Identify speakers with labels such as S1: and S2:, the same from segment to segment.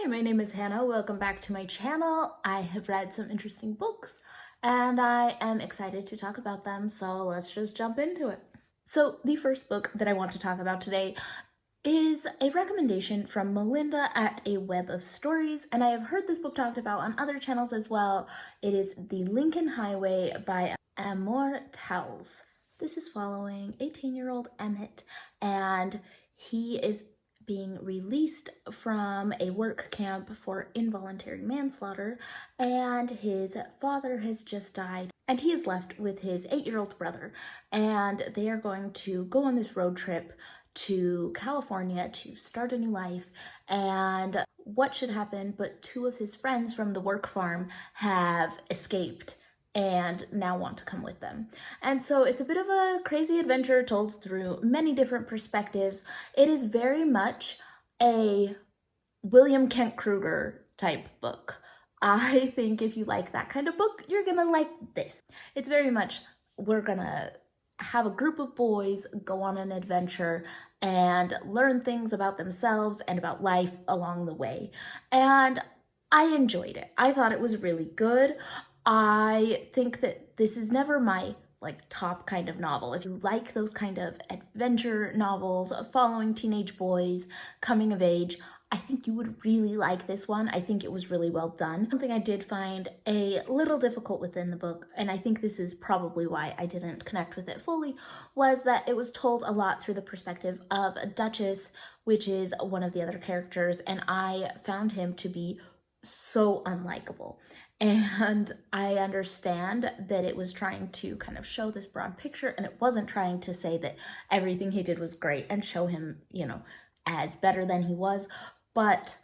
S1: Hi, my name is Hannah. Welcome back to my channel. I have read some interesting books and I am excited to talk about them, so let's just jump into it. So the first book that I want to talk about today is a recommendation from Melinda at A Web of Stories, and I have heard this book talked about on other channels as well. It is The Lincoln Highway by Memoir. This is following 18-year-old Emmett, and he is being released from a work camp for involuntary manslaughter, and his father has just died, and he is left with his 8-year-old brother, and they are going to go on this road trip to California to start a new life. And what should happen but two of his friends from the work farm have escaped and now want to come with them. And so it's a bit of a crazy adventure told through many different perspectives. It is very much a William Kent Kruger type book. I think if you like that kind of book, you're gonna like this. It's very much, we're gonna have a group of boys go on an adventure and learn things about themselves and about life along the way. And I enjoyed it. I thought it was really good. I think that this is never my top kind of novel. If you like those kind of adventure novels following teenage boys coming of age, I think you would really like this one. I think it was really well done. Something I did find a little difficult within the book, and I think this is probably why I didn't connect with it fully, was that it was told a lot through the perspective of Duchess, which is one of the other characters, and I found him to be so unlikable. And I understand that it was trying to kind of show this broad picture, and it wasn't trying to say that everything he did was great and show him, as better than he was. But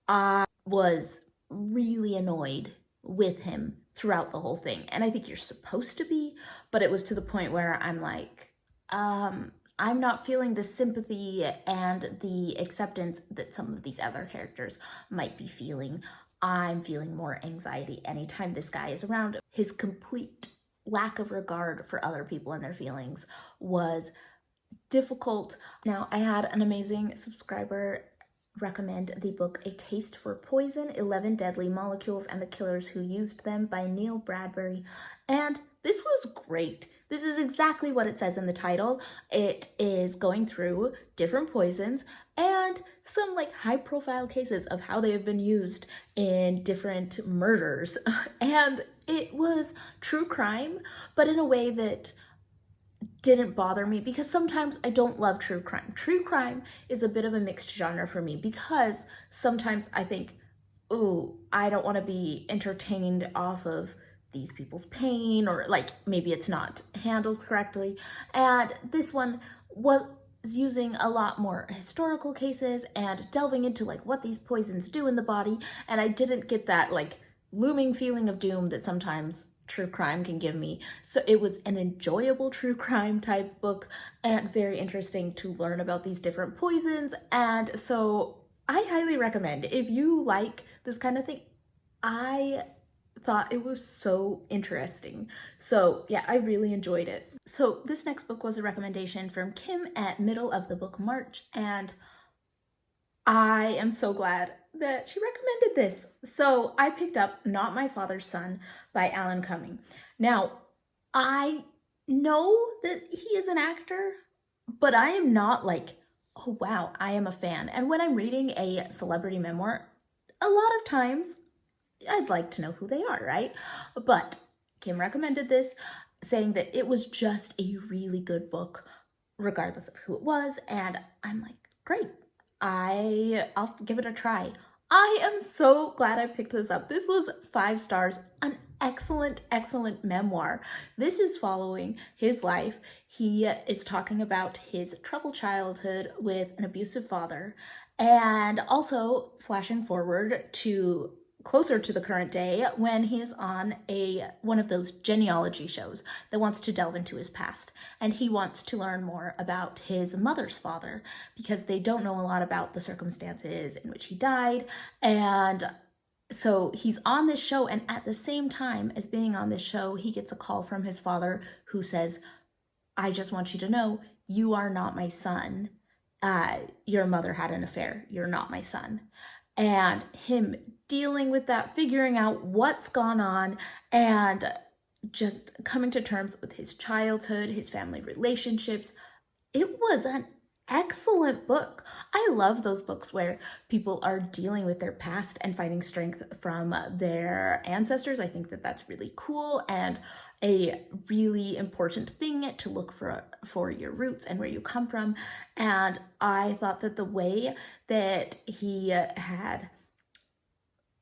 S1: I was really annoyed with him throughout the whole thing. And I think you're supposed to be, but it was to the point where I'm like, I'm not feeling the sympathy and the acceptance that some of these other characters might be feeling. I'm feeling more anxiety anytime this guy is around. His complete lack of regard for other people and their feelings was difficult. Now, I had an amazing subscriber recommend the book A Taste for Poison, 11 Deadly Molecules and the Killers Who Used Them by Neil Bradbury, and this was great. This is exactly what it says in the title. It is going through different poisons and some high profile cases of how they have been used in different murders. And it was true crime, but in a way that didn't bother me, because sometimes I don't love true crime. True crime is a bit of a mixed genre for me, because sometimes I think, ooh, I don't want to be entertained off of these people's pain, or maybe it's not handled correctly. And this one was using a lot more historical cases and delving into what these poisons do in the body, and I didn't get that looming feeling of doom that sometimes true crime can give me. So it was an enjoyable true crime type book and very interesting to learn about these different poisons. And so I highly recommend, if you like this kind of thing. I thought it was so interesting. So yeah, I really enjoyed it. So this next book was a recommendation from Kim at Middle of the Book March, and I am so glad that she recommended this. So I picked up Not My Father's Son by Alan Cumming. Now, I know that he is an actor, but I am not oh wow, I am a fan. And when I'm reading a celebrity memoir, a lot of times I'd like to know who they are, right? But Kim recommended this, saying that it was just a really good book, regardless of who it was. And I'm like, great. I'll give it a try. I am so glad I picked this up. This was 5 stars, an excellent, excellent memoir. This is following his life. He is talking about his troubled childhood with an abusive father, and also flashing forward to closer to the current day when he's on one of those genealogy shows that wants to delve into his past. And he wants to learn more about his mother's father, because they don't know a lot about the circumstances in which he died. And so he's on this show, and at the same time as being on this show, he gets a call from his father who says, I just want you to know, you are not my son. Your mother had an affair. You're not my son. and him dealing with that, figuring out what's gone on, and just coming to terms with his childhood, his family relationships. It was an excellent book. I love those books where people are dealing with their past and finding strength from their ancestors. I think that that's really cool and a really important thing to look for your roots and where you come from. And I thought that the way that he had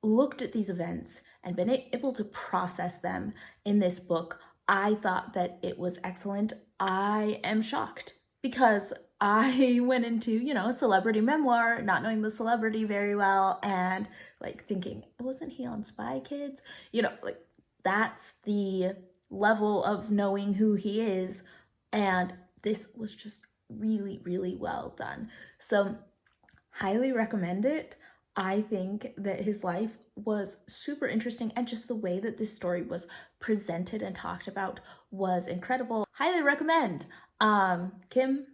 S1: looked at these events and been able to process them in this book, I thought that it was excellent. I am shocked because I went into, a celebrity memoir, not knowing the celebrity very well, and like thinking, wasn't he on Spy Kids? Like that's the level of knowing who he is. And this was just really, really well done. So highly recommend it. I think that his life was super interesting, and just the way that this story was presented and talked about was incredible. Highly recommend. Kim,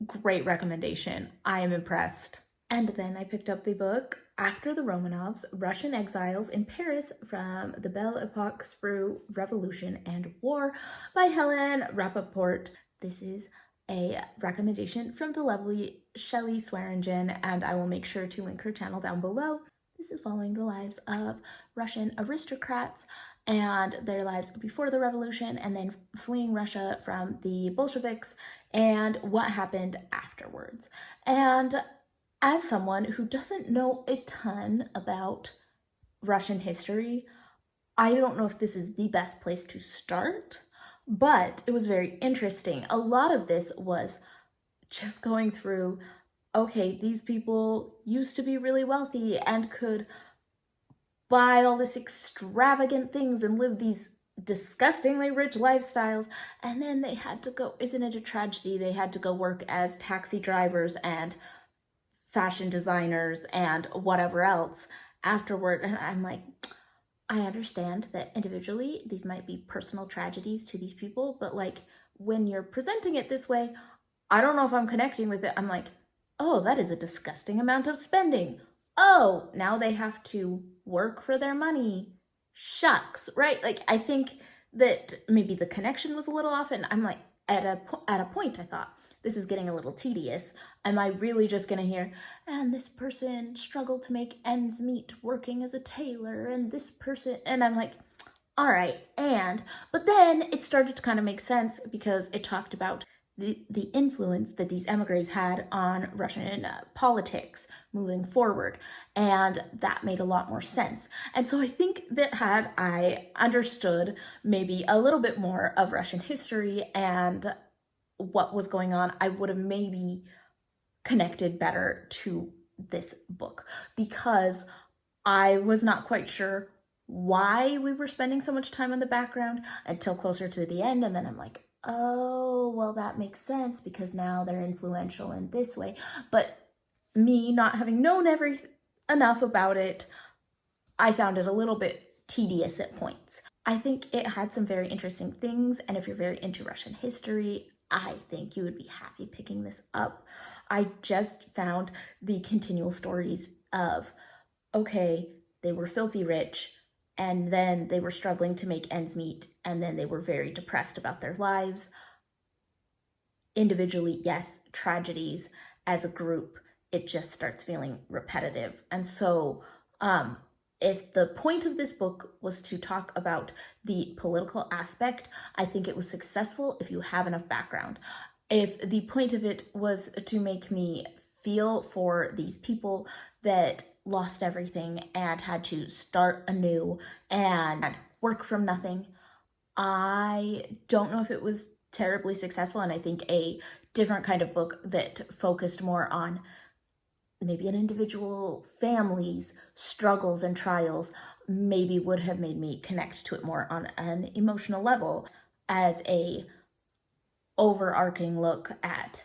S1: great recommendation. I am impressed. And then I picked up the book After the Romanovs, Russian Exiles in Paris from the Belle Epoque through Revolution and War by Helen Rappaport. This is a recommendation from the lovely Shelly Swearingen, and I will make sure to link her channel down below. This is following the lives of Russian aristocrats and their lives before the revolution, and then fleeing Russia from the Bolsheviks and what happened afterwards. And as someone who doesn't know a ton about Russian history, I don't know if this is the best place to start, but it was very interesting. A lot of this was just going through, okay, these people used to be really wealthy and could buy all this extravagant things and live these disgustingly rich lifestyles, and then they had to go, isn't it a tragedy? They had to go work as taxi drivers and fashion designers and whatever else afterward. And I'm like, I understand that individually these might be personal tragedies to these people, but like when you're presenting it this way, I don't know if I'm connecting with it. I'm like, oh, that is a disgusting amount of spending. Oh, now they have to work for their money. Shucks, right? Like I think that maybe the connection was a little off, and I'm like, at a point I thought, this is getting a little tedious. Am I really just gonna hear, and this person struggled to make ends meet working as a tailor, and this person, and I'm like, all right, but then it started to kind of make sense because it talked about the influence that these emigres had on Russian politics moving forward, and that made a lot more sense. And so I think that had I understood maybe a little bit more of Russian history and what was going on, I would have maybe connected better to this book, because I was not quite sure why we were spending so much time in the background until closer to the end, and then I'm like, oh, well, that makes sense because now they're influential in this way. But me not having known enough about it, I found it a little bit tedious at points. I think it had some very interesting things, and if you're very into Russian history, I think you would be happy picking this up. I just found the continual stories of, okay, they were filthy rich, and then they were struggling to make ends meet, and then they were very depressed about their lives. Individually, yes, tragedies. As a group, it just starts feeling repetitive. And so if the point of this book was to talk about the political aspect, I think it was successful if you have enough background. If the point of it was to make me feel for these people that lost everything and had to start anew and work from nothing, I don't know if it was terribly successful. And I think a different kind of book that focused more on maybe an individual family's struggles and trials maybe would have made me connect to it more on an emotional level, as a overarching look at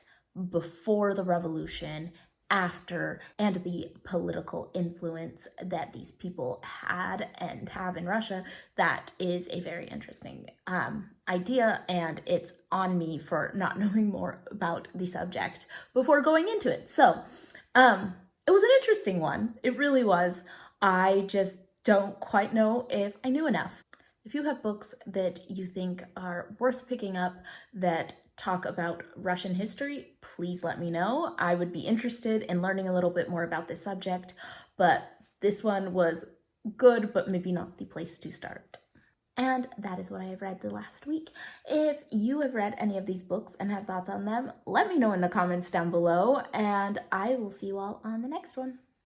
S1: before the revolution, after, and the political influence that these people had and have in Russia. That is a very interesting idea, and it's on me for not knowing more about the subject before going into it. So It was an interesting one. It really was. I just don't quite know if I knew enough. If you have books that you think are worth picking up that talk about Russian history, please let me know. I would be interested in learning a little bit more about this subject, but this one was good, but maybe not the place to start. And that is what I have read the last week. If you have read any of these books and have thoughts on them, let me know in the comments down below, and I will see you all on the next one.